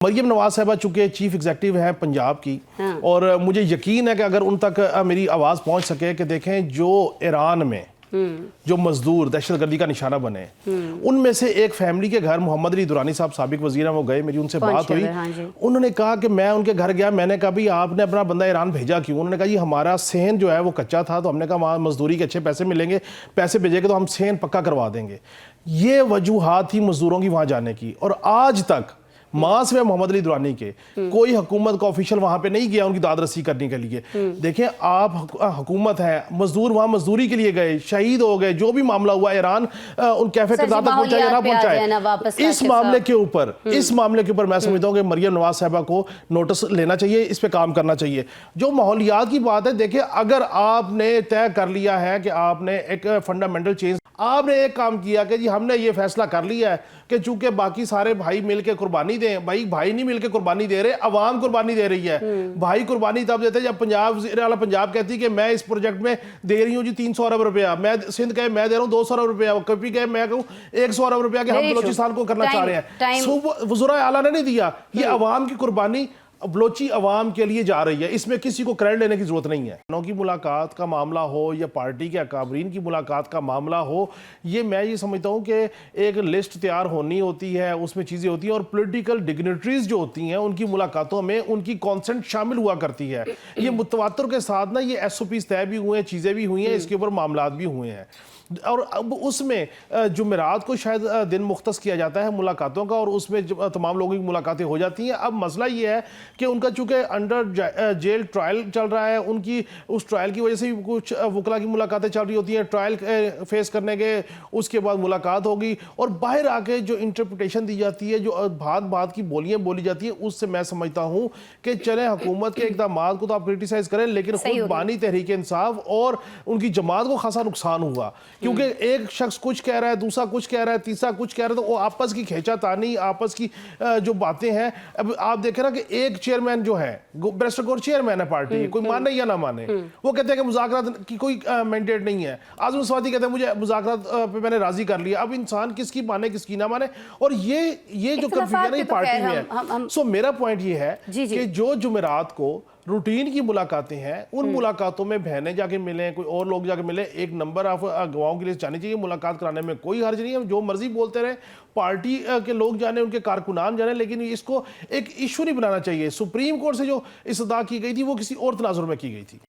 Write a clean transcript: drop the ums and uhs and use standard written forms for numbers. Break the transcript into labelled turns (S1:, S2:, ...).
S1: मरियम नवाज साहबा चूंकि chief executive हैं पंजाब की, और मुझे यकीन है कि अगर उन तक मेरी आवाज़ पहुंच सके कि देखें जो ईरान में जो मजदूर दहशतगर्दी का निशाना बने, उनमें से एक फैमिली के घर मोहम्मद अली दुरानी साहब साबिक वजीर हैं, वो गए, मेरी उनसे बात हुई। उन्होंने कहा कि मैं उनके घर गया, मैंने कहा भाई आपने अपना बंदा ईरान भेजा क्यों? उन्होंने कहा जी हमारा सहन जो है वो कच्चा था, तो हमने कहा वहाँ मजदूरी के अच्छे पैसे मिलेंगे, पैसे भेजेंगे तो हम सहन पक्का करवा देंगे। ये वजूहात थी मजदूरों की वहाँ जाने की, और आज तक मां से मोहम्मद अली दुरानी के कोई हुकूमत का ऑफिशियल वहां पे नहीं गया उनकी दाद रसी करने के लिए। देखें आप हुकूमत है, मजदूर वहां मजदूरी के लिए गए, शहीद हो गए, जो भी मामला हुआ ईरान उन कैफे किरदार तक पहुंचा या ना पहुंचाए, इस मामले के ऊपर मैं समझता हूं कि मरियम नवाज साहबा को नोटिस लेना चाहिए, इस पे काम करना चाहिए। जो माहौलियात की बात है, देखिए अगर आपने तय कर लिया है कि आपने एक फंडामेंटल चेंज, आपने एक काम किया कि जी हमने ये फैसला कर लिया है कि चूंकि बाकी सारे भाई मिलकर कुर्बानी दें, भाई नहीं मिलकर कुर्बानी दे रहे, अवाम कुर्बानी दे रही है। भाई कुर्बानी तब देते जब पंजाब कहती है कि मैं इस प्रोजेक्ट में दे रही हूँ जी 300 अरब रुपया, मैं सिंध कहे मैं दे रहा हूँ 200 अरब रुपया, कभी कहे मैं कहूँ 100 अरब रुपया कि हम बलोचिस्तान को करना चाह रहे हैं। वज़ीर आला ने नहीं दिया, ये अवाम की कुर्बानी बलोची अवाम के लिए जा रही है, इसमें किसी को क्रेडिट लेने की जरूरत नहीं है। की मुलाकात का मामला हो या पार्टी के अकाबरीन की मुलाकात का मामला हो, ये मैं ये समझता हूँ कि एक लिस्ट तैयार होनी होती है, उसमें चीज़ें होती हैं, और पॉलिटिकल डिग्निटरीज जो होती हैं उनकी मुलाकातों में उनकी कॉन्सेंट शामिल हुआ करती है। ये मुतवातर के साथ ना ये SOPs तय भी हुए हैं, चीज़ें भी हुई हैं, इसके ऊपर मामलात भी हुए हैं, और अब उसमें जुमेरात को शायद दिन मुख्तस किया जाता है मुलाकातों का, और उसमें तमाम लोगों की मुलाकातें हो जाती हैं। अब मसला ये है कि उनका चूंकि अंडर जेल ट्रायल चल रहा है, उनकी उस ट्रायल की वजह से भी कुछ वकला की मुलाकातें चल रही होती हैं, ट्रायल फेस करने के उसके बाद मुलाकात होगी, और बाहर आके जो इंटरप्रिटेशन दी जाती है, जो बात की बोलियाँ बोली जाती हैं, उससे मैं समझता हूँ कि चले हुकूमत के इकदाम को तो आप क्रिटिसाइज करें, लेकिन खुद बानी तहरीक इंसाफ और उनकी जमात को खासा नुकसान हुआ, क्योंकि एक शख्स कुछ कह रहा है, दूसरा कुछ कह रहा है, तीसरा कुछ कह रहा है, तो वो आपस की खींचातानी, आपस की जो बातें हैं। अब आप देखें ना कि एक चेयरमैन जो है, बैरिस्टर गौहर चेयरमैन है पार्टी, कोई माने या ना माने, वो कहते हैं कि मुज़ाकरात की कोई मैंडेट नहीं है। आज़म स्वाति कहते हैं मुझे मुज़ाकरात पे मैंने राजी कर लिया। अब इंसान किसकी माने किसकी ना माने, और ये जो कंफ्यूजन है पार्टी में है। सो मेरा पॉइंट ये है कि जो जुमेरात को रूटीन की मुलाकातें हैं, उन मुलाकातों में बहनें जाके मिलें, कोई और लोग जाके मिले, एक नंबर ऑफ गवाहों की लिस्ट जानी चाहिए, मुलाकात कराने में कोई हर्ज नहीं है, जो मर्जी बोलते रहे, पार्टी के लोग जाने, उनके कारकुनान जाने, लेकिन इसको एक इशू नहीं बनाना चाहिए। सुप्रीम कोर्ट से जो इस्तदा की गई थी वो किसी और तनाजुर में की गई थी।